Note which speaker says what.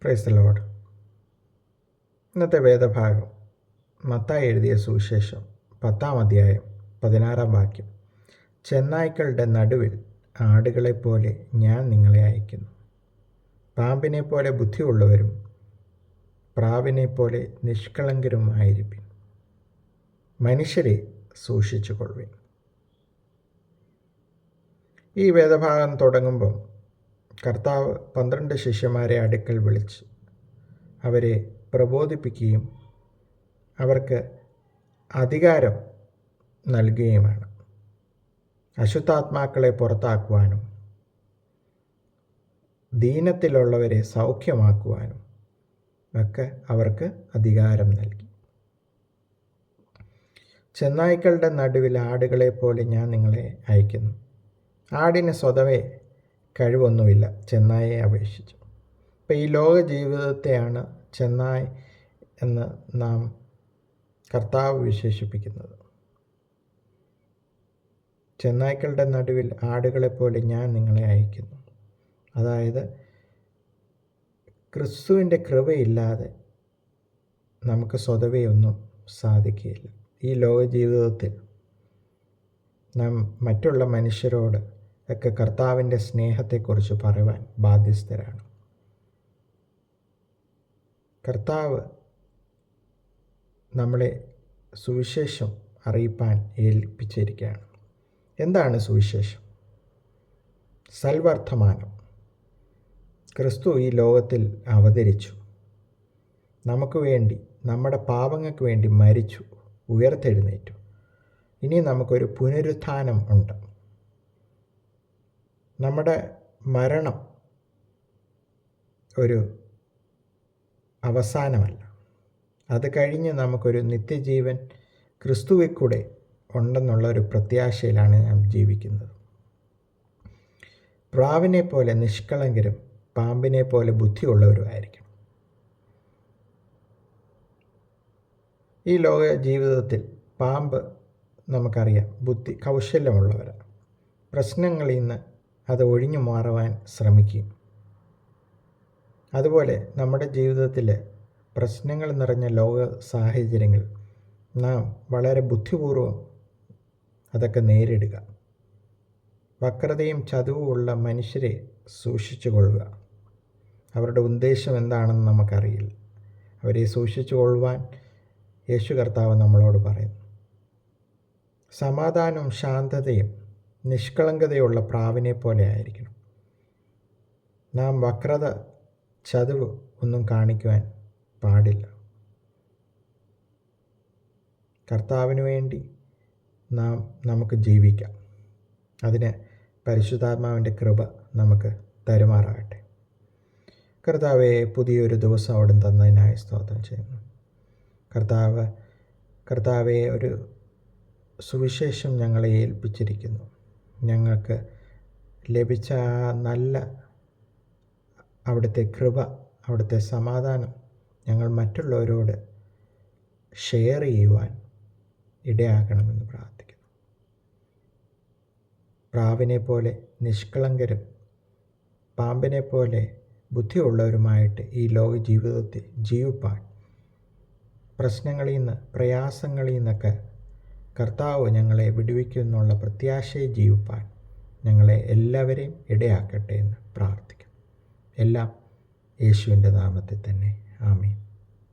Speaker 1: Praise the Lord. ഇന്നത്തെ വേദഭാഗം മത്തായി എഴുതിയ സുവിശേഷം 10-ാം അധ്യായം 16-ാം വാക്യം. ചെന്നായ്ക്കളുടെ നടുവിൽ ആടുകളെപ്പോലെ ഞാൻ നിങ്ങളെ അയക്കുന്നു. പാമ്പിനെപ്പോലെ ബുദ്ധിയുള്ളവരും പ്രാവിനെപ്പോലെ നിഷ്കളങ്കരുമായിരിപ്പിൻ. മനുഷ്യരെ സൂക്ഷിച്ചുകൊള്ളുവിൻ. ഈ വേദഭാഗം തുടങ്ങുമ്പോൾ കർത്താവ് 12 ശിഷ്യന്മാരെ അടുക്കൽ വിളിച്ച് അവരെ പ്രബോധിപ്പിക്കുകയും അവർക്ക് അധികാരം നൽകുകയുമാണ്. അശുദ്ധാത്മാക്കളെ പുറത്താക്കുവാനും ദീനത്തിലുള്ളവരെ സൗഖ്യമാക്കുവാനും ഒക്കെ അവർക്ക് അധികാരം നൽകി. ചെന്നായ്ക്കളുടെ നടുവിൽ ആടുകളെപ്പോലെ ഞാൻ നിങ്ങളെ അയക്കുന്നു. ആടിന് സ്വതവേ കഴിവൊന്നുമില്ല ചെന്നായെ അപേക്ഷിച്ചു. ഇപ്പം ഈ ലോക ജീവിതത്തെയാണ് ചെന്നായ് എന്ന് നാം കർത്താവ് വിശേഷിപ്പിക്കുന്നത്. ചെന്നായ്ക്കളുടെ നടുവിൽ ആടുകളെപ്പോലെ ഞാൻ നിങ്ങളെ അയക്കുന്നു. അതായത് ക്രിസ്തുവിൻ്റെ കൃപയില്ലാതെ നമുക്ക് സ്വതവേ ഒന്നും സാധിക്കുകയില്ല. ഈ ലോക ജീവിതത്തിൽ നാം മറ്റുള്ള മനുഷ്യരോട് ഒക്കെ കർത്താവിൻ്റെ സ്നേഹത്തെക്കുറിച്ച് പറയുവാൻ ബാധ്യസ്ഥരാണ്. കർത്താവ് നമ്മളെ സുവിശേഷം അറിയിപ്പാൻ ഏൽപ്പിച്ചിരിക്കുകയാണ്. എന്താണ് സുവിശേഷം? സൽവർത്തമാനം. ക്രിസ്തു ഈ ലോകത്തിൽ അവതരിച്ചു, നമുക്ക് വേണ്ടി, നമ്മുടെ പാപങ്ങൾക്ക് വേണ്ടി മരിച്ചു, ഉയർത്തെഴുന്നേറ്റു. ഇനി നമുക്കൊരു പുനരുത്ഥാനം ഉണ്ട്. നമ്മുടെ മരണം ഒരു അവസാനമല്ല. അത് കഴിഞ്ഞ് നമുക്കൊരു നിത്യജീവൻ ക്രിസ്തുവിൽ കൂടെ ഉണ്ടെന്നുള്ള ഒരു പ്രത്യാശയിലാണ് നാം ജീവിക്കുന്നത്. പ്രാവിനെ പോലെ നിഷ്കളങ്കരും പാമ്പിനെ പോലെ ബുദ്ധിയുള്ളവരുമായിരിക്കണം. ഈ ലോക ജീവിതത്തിൽ പാമ്പ് നമുക്കറിയാം കൗശല്യമുള്ളവരാണ്. പ്രശ്നങ്ങളിൽ നിന്ന് അത് ഒഴിഞ്ഞു മാറുവാൻ ശ്രമിക്കും. അതുപോലെ നമ്മുടെ ജീവിതത്തിൽ പ്രശ്നങ്ങൾ നിറഞ്ഞ ലോക സാഹചര്യങ്ങൾ നാം വളരെ ബുദ്ധിപൂർവം അതൊക്കെ നേരിടുക. വക്രതയും ചതുവുമുള്ള മനുഷ്യരെ സൂക്ഷിച്ചു കൊള്ളുക. അവരുടെ ഉദ്ദേശം എന്താണെന്ന് നമുക്കറിയില്ല. അവരെ സൂക്ഷിച്ചു കൊള്ളുവാൻ യേശു കർത്താവ് നമ്മളോട് പറയുന്നു. സമാധാനവും ശാന്തതയും നിഷ്കളങ്കതയുള്ള പ്രാവിനെ പോലെ ആയിരിക്കണം. നാം വക്രത, ചതുവ് ഒന്നും കാണിക്കുവാൻ പാടില്ല. കർത്താവിന് വേണ്ടി നമുക്ക് ജീവിക്കാം. അതിന് പരിശുദ്ധാത്മാവിൻ്റെ കൃപ നമുക്ക് തരുമാറാകട്ടെ. കർത്താവെ, പുതിയൊരു ദിവസം അവിടുന്ന് തന്നതിനായി സ്തോത്രം ചെയ്യുന്നു. കർത്താവെ, ഒരു സുവിശേഷം ഞങ്ങളെ ഏൽപ്പിച്ചിരിക്കുന്നു. ഞങ്ങൾക്ക് ലഭിച്ച ആ നല്ല അവിടുത്തെ കൃപ, അവിടുത്തെ സമാധാനം ഞങ്ങൾ മറ്റുള്ളവരോട് ഷെയർ ചെയ്യുവാൻ ഇടയാക്കണമെന്ന് പ്രാർത്ഥിക്കുന്നു. പ്രാവിനെ പോലെ നിഷ്കളങ്കരും പാമ്പിനെ പോലെ ബുദ്ധിയുള്ളവരുമായിട്ട് ഈ ലോക ജീവിതത്തിൽ ജീവിപ്പാൻ, പ്രശ്നങ്ങളിൽ നിന്ന്, പ്രയാസങ്ങളിൽ നിന്നൊക്കെ കർത്താവ് ഞങ്ങളെ വിടുവിക്കുമെന്നുള്ള പ്രത്യാശയെ ജീവിപ്പാൻ ഞങ്ങളെ എല്ലാവരെയും ഇടയാക്കട്ടെ എന്ന് പ്രാർത്ഥിക്കുന്നു. എല്ലാം യേശുവിൻ്റെ നാമത്തിൽ തന്നെ.